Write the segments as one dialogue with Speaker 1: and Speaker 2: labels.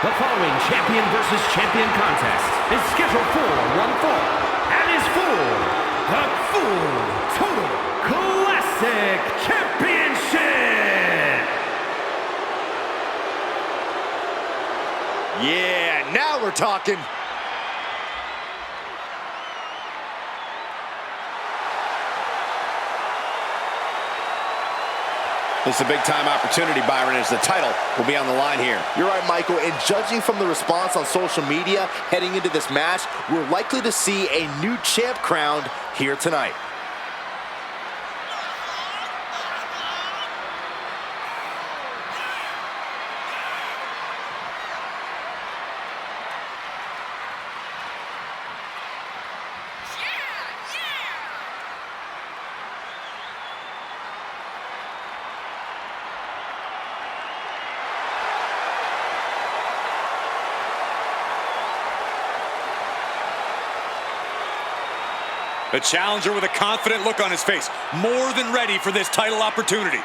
Speaker 1: The following champion versus champion contest is scheduled for one fall and is for the Full Total Classic Championship!
Speaker 2: Yeah, now we're talking.
Speaker 3: This is a big-time opportunity, Byron, as the title will be on the line here.
Speaker 2: You're right, Michael, and judging from the response on social media heading into this match, we're likely to see a new champ crowned here tonight.
Speaker 4: A challenger with a confident look on his face, more than ready for this title opportunity.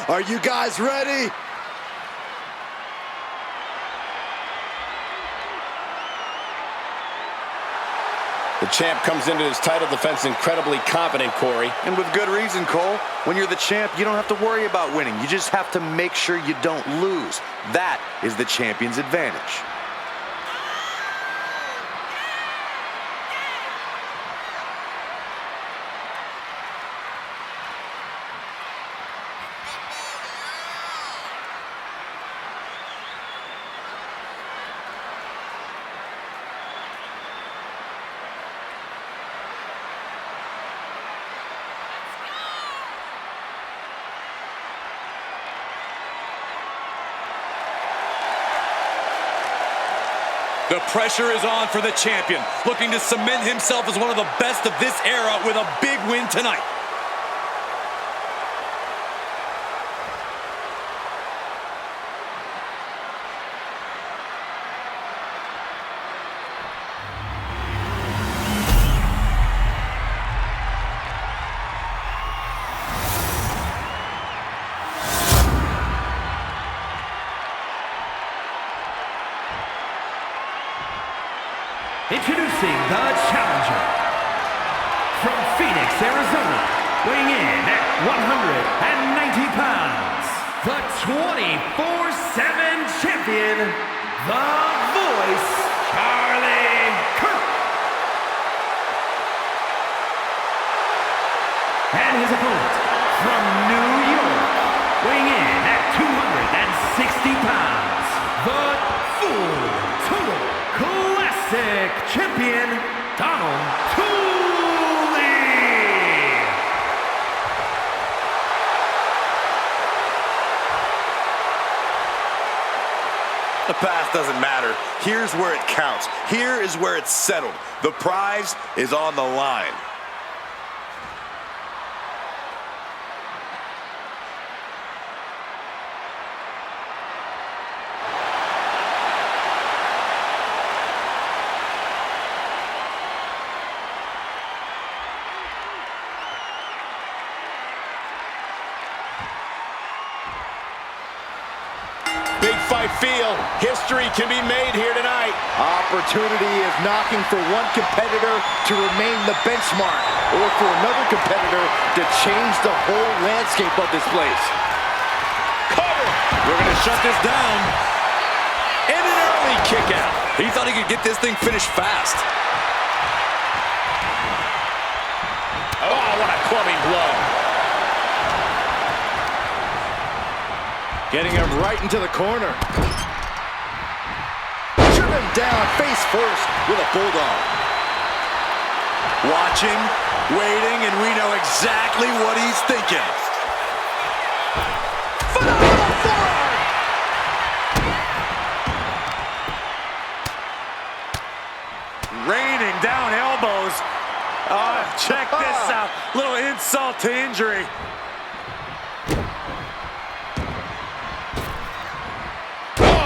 Speaker 2: Are you guys ready?
Speaker 3: The champ comes into his title defense incredibly confident, Corey.
Speaker 5: And with good reason, Cole. When you're the champ, you don't have to worry about winning. You just have to make sure you don't lose. That is the champion's advantage.
Speaker 4: The pressure is on for the champion, looking to cement himself as one of the best of this era with a big win tonight.
Speaker 1: Introducing the challenger from Phoenix, Arizona, weighing in at 190 pounds, the 24/7 champion, the Voice, Charlie Kirk. his opponent, from New York, weighing in at 260 pounds, the Full Total Classic Champion, Donald Tooley.
Speaker 5: The past doesn't matter. Here's where it counts. Here is where it's settled. The prize is on the line.
Speaker 3: Big fight feel. History can be made here tonight.
Speaker 2: Opportunity is knocking for one competitor to remain the benchmark, or for another competitor to change the whole landscape of this place.
Speaker 3: Cover.
Speaker 4: We're going to shut this down.
Speaker 3: And an early kick out.
Speaker 4: He thought he could get this thing finished fast.
Speaker 3: Oh, what a clubbing blow.
Speaker 2: Getting him right into the corner. Driven down face first with a bulldog.
Speaker 5: Watching, waiting, and we know exactly what he's thinking.
Speaker 2: Phenomenal forearm!
Speaker 5: Raining down elbows. Check this out. Little insult to injury.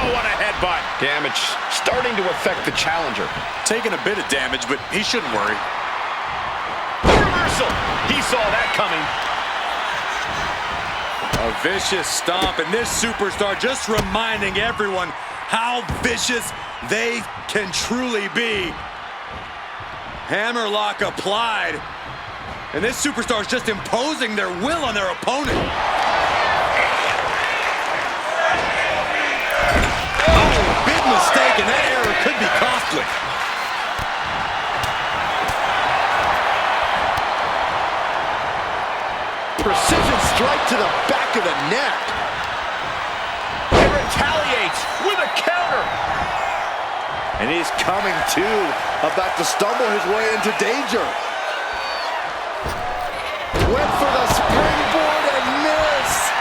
Speaker 3: What a headbutt. Damage starting to affect the challenger.
Speaker 4: Taking a bit of damage, but he shouldn't worry.
Speaker 3: Reversal. He saw that coming.
Speaker 4: A vicious stomp, and this superstar just reminding everyone how vicious they can truly be. Hammerlock applied. And this superstar is just imposing their will on their opponent. Mistake, and that error could be costly.
Speaker 2: Precision strike to the back of the neck.
Speaker 3: He retaliates with a counter.
Speaker 2: And he's coming to, about to stumble his way into danger. Went for the springboard and missed.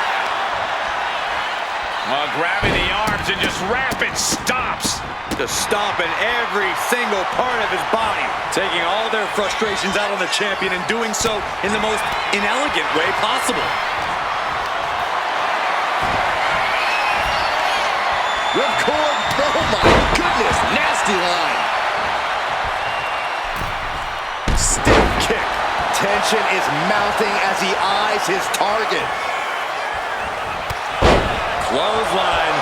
Speaker 3: Grabbing the arms and just rapid stops.
Speaker 4: Just stomping every single part of his body. Taking all their frustrations out on the champion and doing so in the most inelegant way possible.
Speaker 2: Ripcord, oh my goodness, nasty line. Stiff kick. Tension is mounting as he eyes his target.
Speaker 4: Clothesline.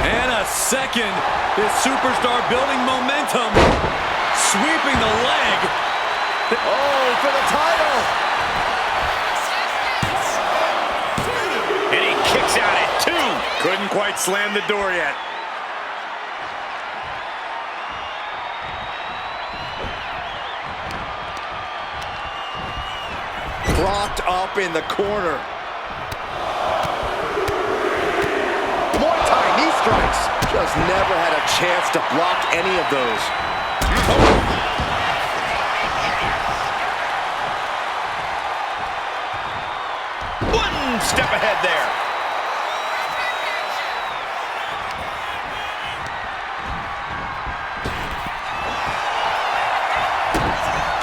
Speaker 4: And a second. This superstar building momentum. Sweeping the leg.
Speaker 2: Oh, for the title.
Speaker 3: And he kicks out at 2.
Speaker 4: Couldn't quite slam the door yet.
Speaker 2: Propped up in the corner. Muay Thai knee strikes. Just never had a chance to block any of those.
Speaker 3: One step ahead there.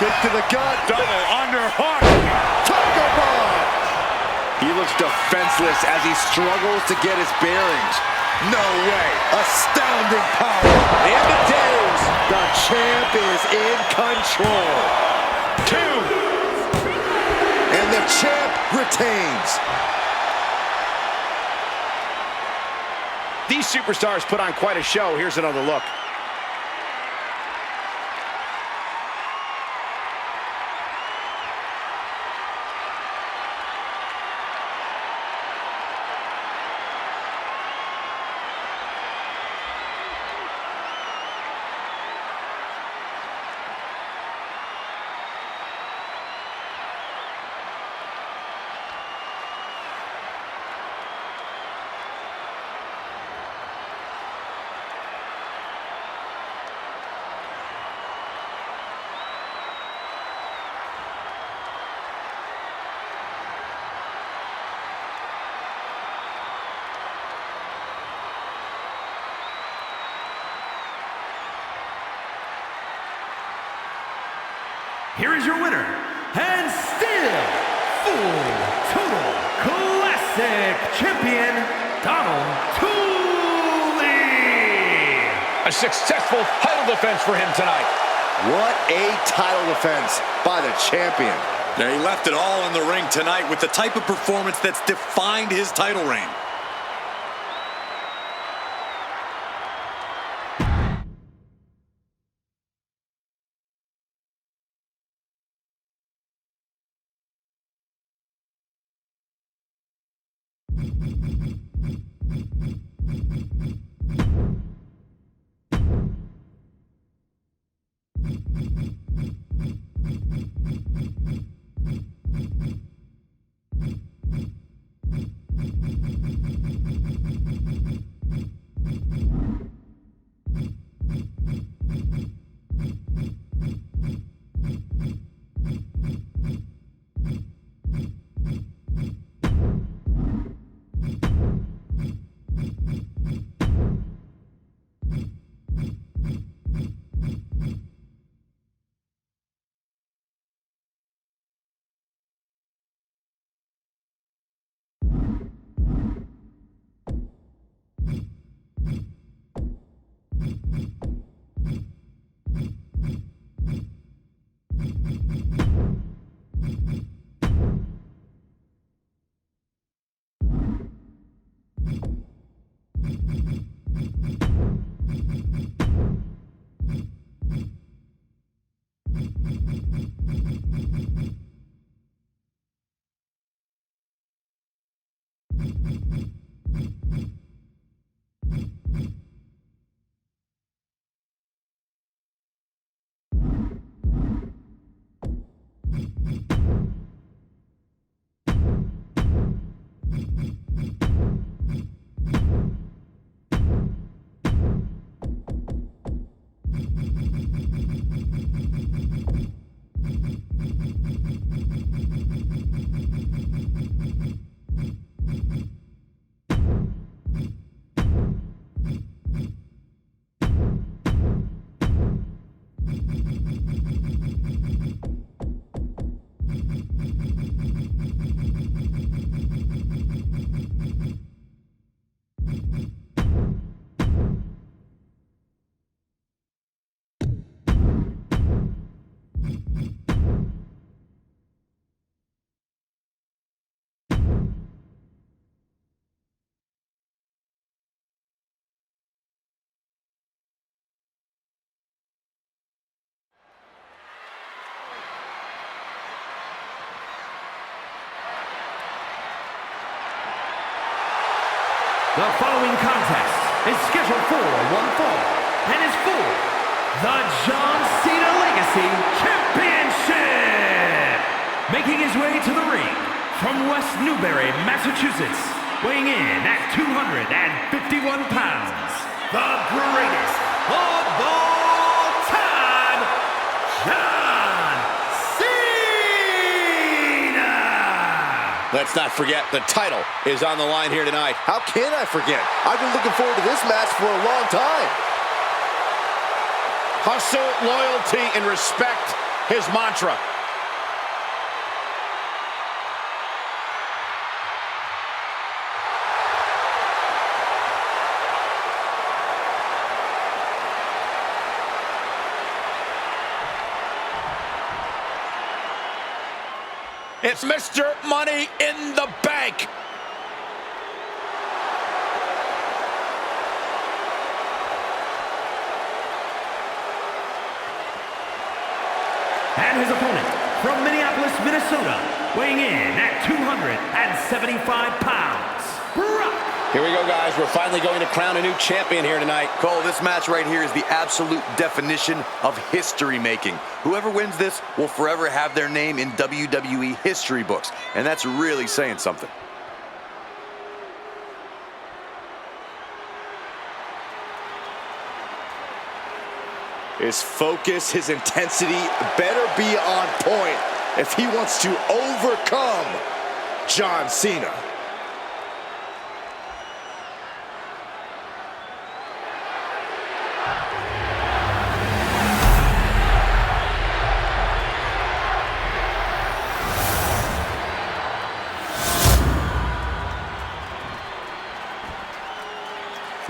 Speaker 2: Kick to the gut.
Speaker 3: Double underhook.
Speaker 2: Tiger bomb. He looks defenseless as he struggles to get his bearings. No way. Astounding power. The end of days. The champ is in control.
Speaker 3: 2.
Speaker 2: And the champ retains.
Speaker 3: These superstars put on quite a show. Here's another look.
Speaker 1: here is your winner, and still full total classic champion, Donald Tooley.
Speaker 3: A successful title defense for him tonight.
Speaker 2: What a title defense by the champion.
Speaker 4: Yeah, he left it all in the ring tonight with the type of performance that's defined his title reign.
Speaker 1: The following contest is scheduled for one fall and is for the John Cena Legacy Championship. Making his way to the ring from West Newbury, Massachusetts, weighing in at 251 pounds, the greatest of all time, John Cena!
Speaker 3: Let's not forget, the title is on the line here tonight.
Speaker 2: How can I forget? I've been looking forward to this match for a long time.
Speaker 3: Hustle, loyalty, and respect, his mantra. It's Mr. Money in the Bank.
Speaker 1: And his opponent from Minneapolis, Minnesota, weighing in at 275 pounds, Brock.
Speaker 3: Here we go, guys. We're finally going to crown a new champion here tonight.
Speaker 5: Cole, this match right here is the absolute definition of history making. Whoever wins this will forever have their name in WWE history books, and that's really saying something.
Speaker 2: His focus, his intensity better be on point if he wants to overcome John Cena.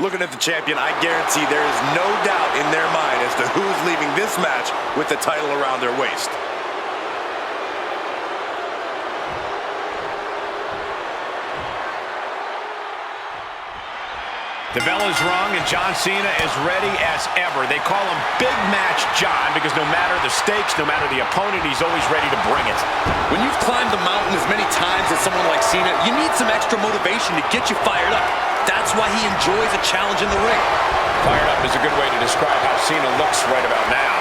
Speaker 5: Looking at the champion, I guarantee there is no doubt in their mind as to who's leaving this match with the title around their waist.
Speaker 1: The bell is rung, and John Cena is ready as ever. They call him Big Match John because no matter the stakes, no matter the opponent, he's always ready to bring it.
Speaker 5: When you've climbed the mountain as many times as someone like Cena, you need some extra motivation to get you fired up. That's why he enjoys a challenge in the ring.
Speaker 1: Fired up is a good way to describe how Cena looks right about now.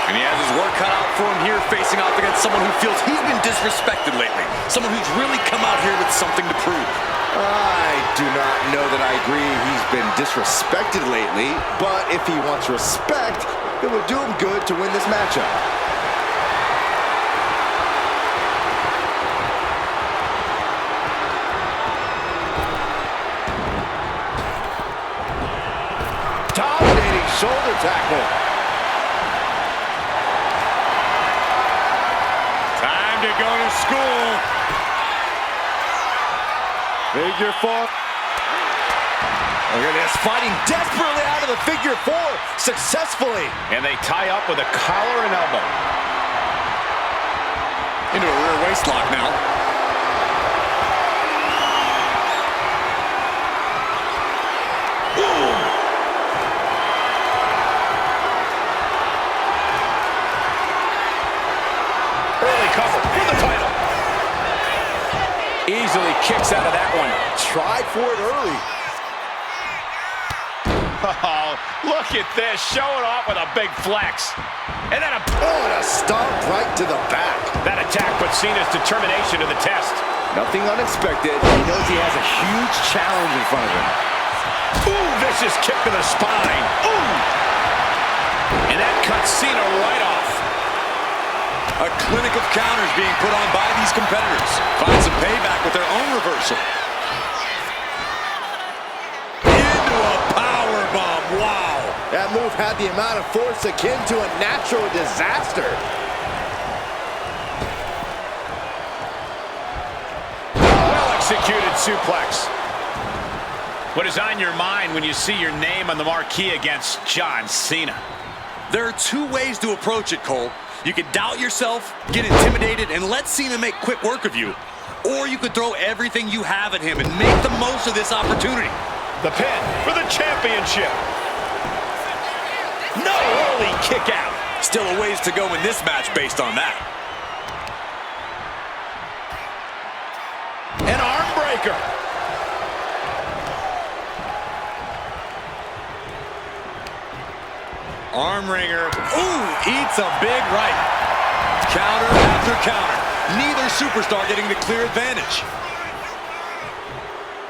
Speaker 5: And he has his work cut out for him here, facing off against someone who feels he's been disrespected lately. Someone who's really come out here with something to prove.
Speaker 2: I do not know that I agree he's been disrespected lately, but if he wants respect, it would do him good to win this matchup. Dominating shoulder tackle.
Speaker 4: Time to go to school.
Speaker 2: Figure four. Look at this, fighting desperately out of the figure four, successfully.
Speaker 1: And they tie up with a collar and elbow.
Speaker 5: Into a rear waist lock now.
Speaker 1: Early cover for the title. Easily kicks out of that one.
Speaker 2: Tried for it early.
Speaker 1: Oh, look at this. Showing off with a big flex. And then
Speaker 2: and a stomp right to the back.
Speaker 1: that attack puts Cena's determination to the test.
Speaker 2: Nothing unexpected. He knows he has a huge challenge in front of him.
Speaker 1: Ooh, vicious kick to the spine. Ooh! And that cuts Cena right off.
Speaker 5: A clinic of counters being put on by these competitors. Find some payback with their own reversal. Into a powerbomb. Wow.
Speaker 2: That move had the amount of force akin to a natural disaster.
Speaker 1: Well-executed suplex. What is on your mind when you see your name on the marquee against John Cena?
Speaker 5: There are two ways to approach it, Cole. You could doubt yourself, get intimidated, and let Cena make quick work of you. Or you could throw everything you have at him and make the most of this opportunity.
Speaker 1: The pin for the championship. No, early kick out.
Speaker 5: Still a ways to go in this match based on that.
Speaker 1: An arm breaker.
Speaker 5: Arm wringer. Ooh, eats a big right. Counter after counter. Neither superstar getting the clear advantage.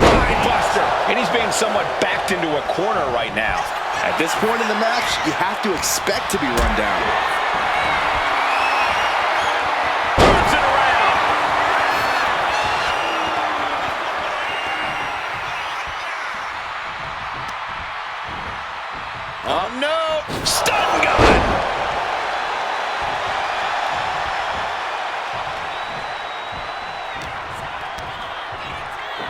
Speaker 1: Mind buster. And he's being somewhat backed into a corner right now.
Speaker 2: At this point in the match, you have to expect to be run down.
Speaker 1: Turns it around. Oh, no. Stun gun.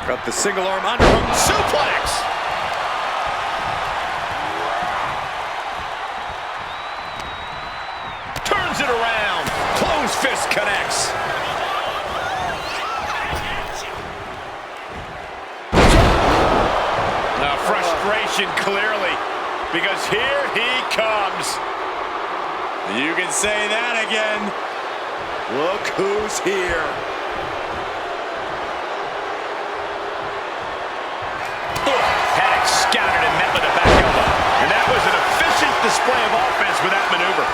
Speaker 5: Got the single arm underhook.
Speaker 1: Suplex. Turns it around. Closed fist connects. Now frustration clearly, because here he comes.
Speaker 5: You can say that again.
Speaker 2: Look who's here.
Speaker 1: Had it scouted and met with a back elbow. And that was an efficient display of offense with that maneuver.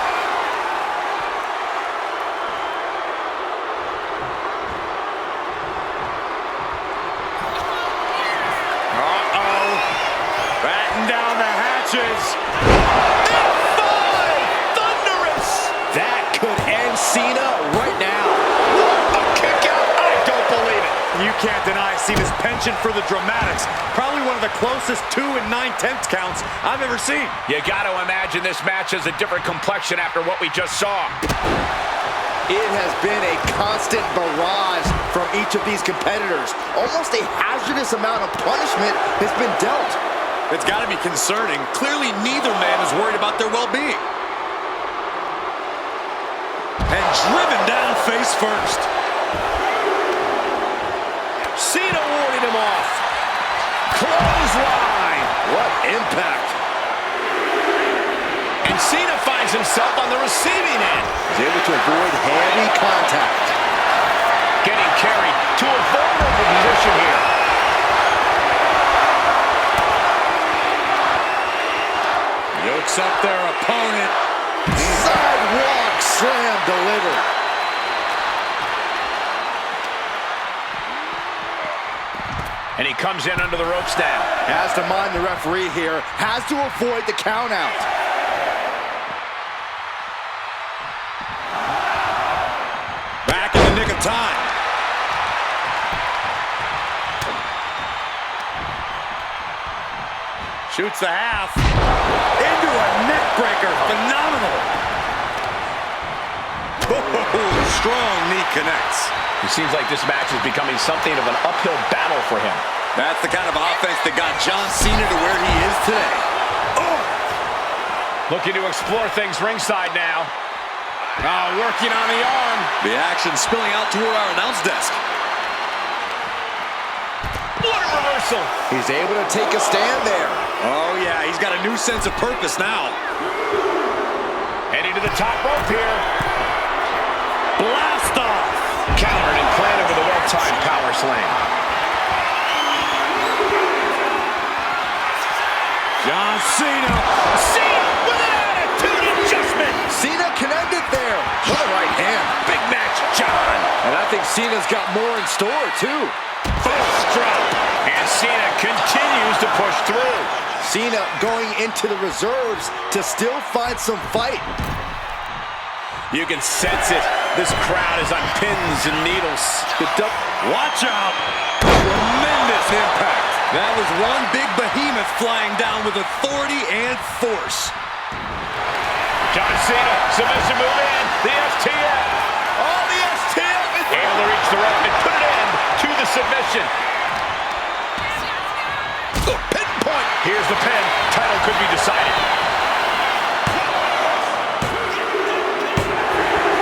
Speaker 5: Uh-oh. Batten down the hatches.
Speaker 1: Thunderous!
Speaker 2: That could end Cena right now.
Speaker 1: A kick out. I don't believe it.
Speaker 4: You can't deny Cena's penchant for the dramatics. Probably one of the closest 2 9/10 counts I've ever seen.
Speaker 1: You got to imagine this match has a different complexion after what we just saw.
Speaker 2: It has been a constant barrage from each of these competitors. Almost a hazardous amount of punishment has been dealt.
Speaker 5: It's got to be concerning. Clearly, neither man is worried about their well-being. And driven down face first.
Speaker 3: Cena warding him off. Clothesline. What impact. And Cena finds himself on the receiving end.
Speaker 2: He's able to avoid heavy contact.
Speaker 3: Getting carried to a vulnerable position here.
Speaker 5: Yokes up their opponent.
Speaker 2: Sidewalk slam delivered.
Speaker 3: And he comes in under the ropes now.
Speaker 2: Has to mind the referee here. Has to avoid the count out.
Speaker 5: Back in the nick of time. Shoots the half. Into a neck breaker. Phenomenal. Oh, strong knee connects.
Speaker 3: It seems like this match is becoming something of an uphill battle for him.
Speaker 5: That's the kind of offense that got John Cena to where he is today. Oh!
Speaker 3: Looking to explore things ringside now. Working on the arm.
Speaker 5: The action spilling out toward our announce desk.
Speaker 3: What a reversal.
Speaker 2: He's able to take a stand there.
Speaker 5: Oh, yeah, he's got a new sense of purpose now.
Speaker 3: Heading to the top rope here.
Speaker 5: Blast off.
Speaker 3: Countered and planted with a well-timed power slam.
Speaker 5: John Cena.
Speaker 3: Cena with an attitude adjustment.
Speaker 2: Cena connected there. What a right hand.
Speaker 3: Big match, John.
Speaker 2: And I think Cena's got more in store, too.
Speaker 3: False drop. And Cena continues to push through.
Speaker 2: Cena going into the reserves to still find some fight.
Speaker 3: You can sense it. This crowd is on pins and needles.
Speaker 5: Watch out. Tremendous impact. That was one big behemoth flying down with authority and force.
Speaker 3: John Cena, submission move in. The STF.
Speaker 5: Oh, the STF is
Speaker 3: Able to reach the rope and put an end to the submission.
Speaker 5: the pinpoint.
Speaker 3: Here's the pin. Title could be decided.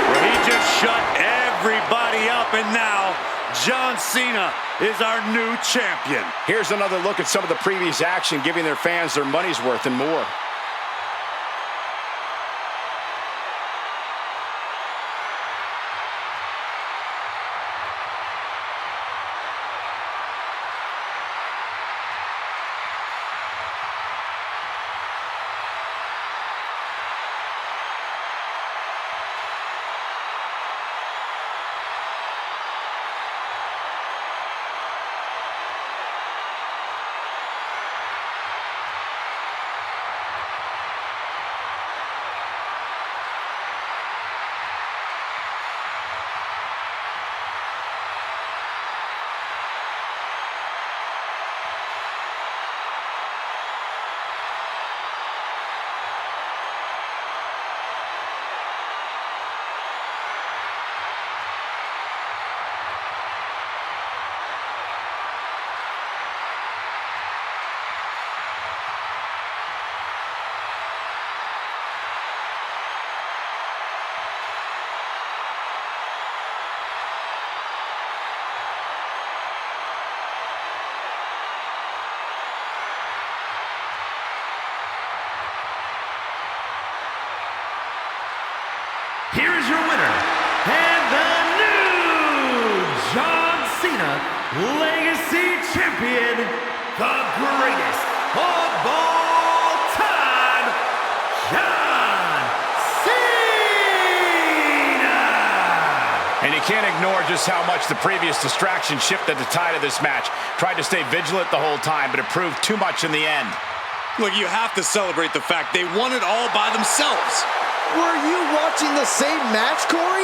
Speaker 5: Well, he just shut everybody up, and now John Cena is our new champion.
Speaker 3: Here's another look at some of the previous action, giving their fans their money's worth and more.
Speaker 1: Here is your winner, and the new John Cena Legacy Champion, the greatest of all time, John Cena!
Speaker 3: And you can't ignore just how much the previous distraction shifted the tide of this match. Tried to stay vigilant the whole time, but it proved too much in the end.
Speaker 5: Look, you have to celebrate the fact they won it all by themselves.
Speaker 2: Were you watching the same match, Corey?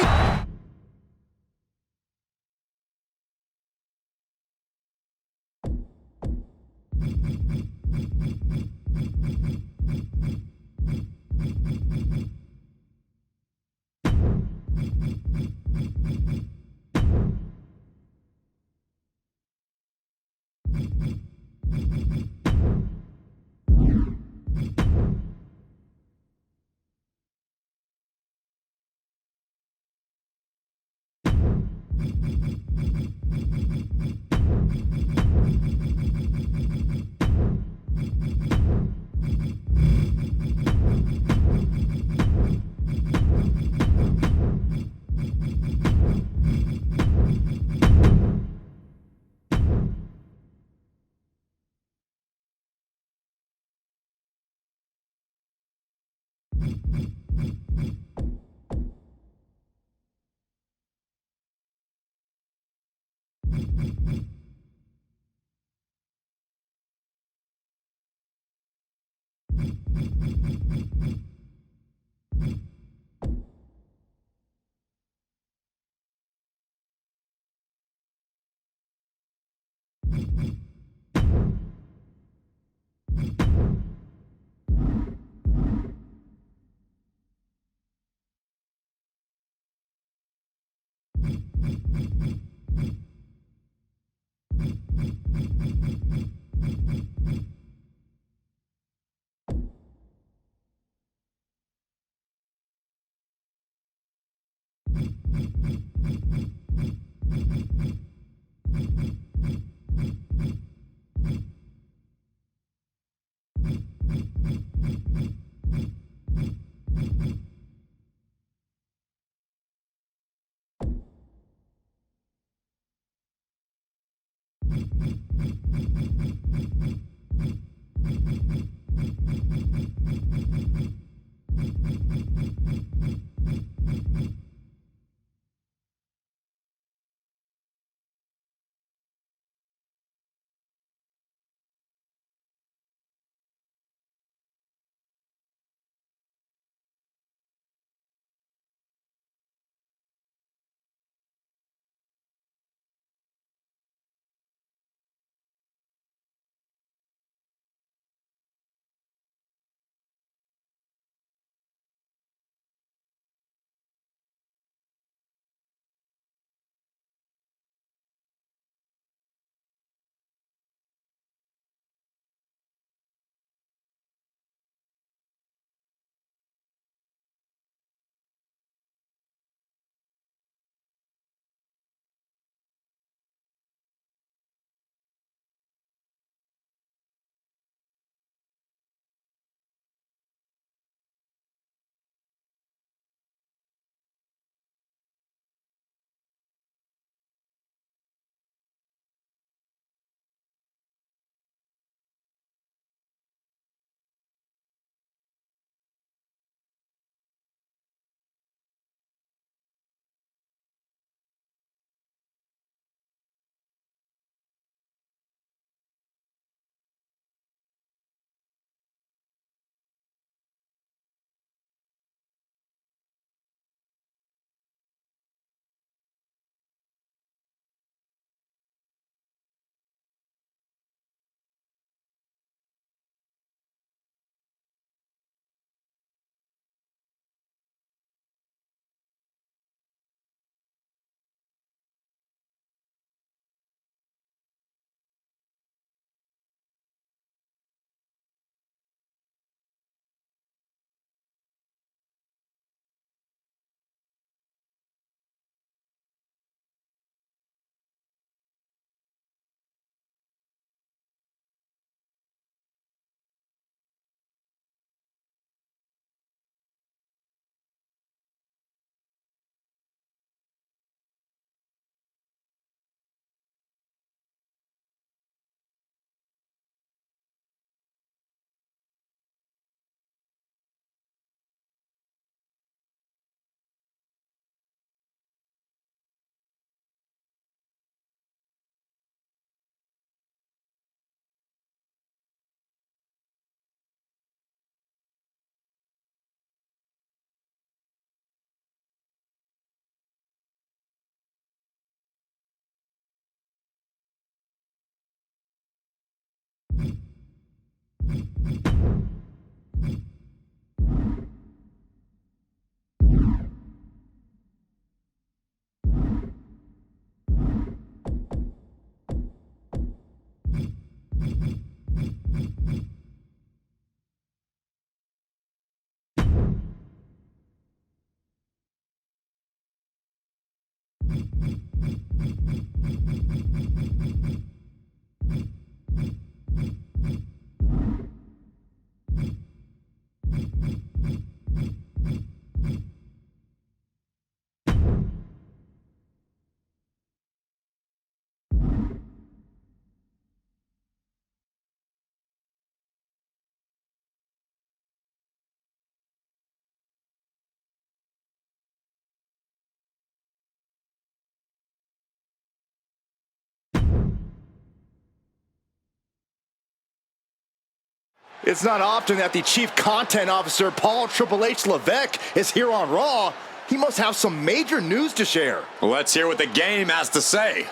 Speaker 2: It's not often that the Chief Content Officer, Paul Triple H Levesque, is here on Raw. He must have some major news to share.
Speaker 4: Let's hear what the game has to say.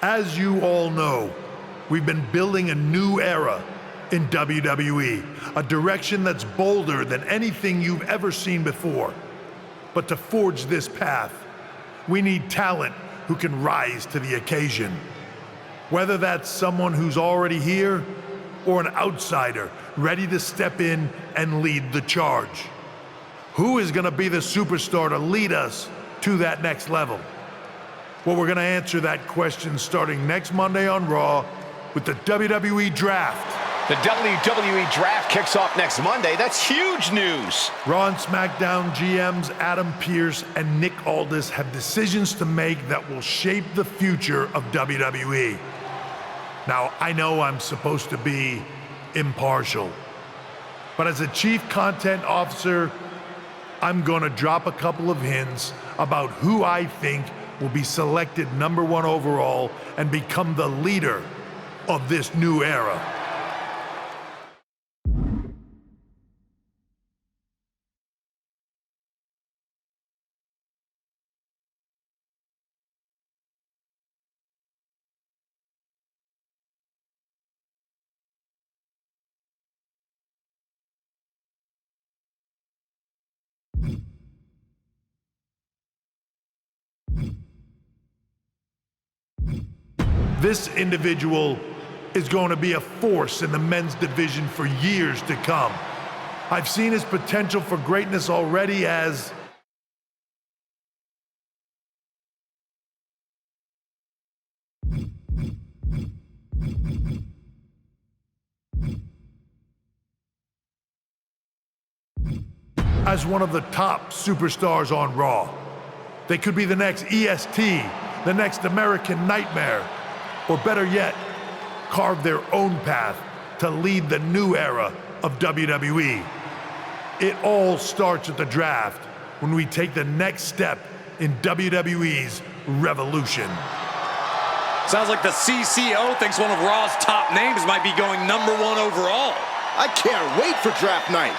Speaker 6: As you all know, we've been building a new era in WWE, a direction that's bolder than anything you've ever seen before. But to forge this path, we need talent who can rise to the occasion. Whether that's someone who's already here or an outsider ready to step in and lead the charge. Who is going to be the superstar to lead us to that next level? Well, we're going to answer that question starting next Monday on Raw with the WWE Draft.
Speaker 3: The WWE Draft kicks off next Monday. That's huge news.
Speaker 6: Raw and SmackDown GMs Adam Pearce and Nick Aldis have decisions to make that will shape the future of WWE. Now, I know I'm supposed to be impartial, but as a Chief Content Officer, I'm going to drop a couple of hints about who I think will be selected #1 overall and become the leader of this new era. This individual is going to be a force in the men's division for years to come. I've seen his potential for greatness already as one of the top superstars on Raw. They could be the next EST, the next American Nightmare, or better yet, carve their own path to lead the new era of WWE. It all starts at the draft when we take the next step in WWE's revolution.
Speaker 4: Sounds like the CCO thinks one of Raw's top names might be going #1 overall.
Speaker 2: I can't wait for draft night.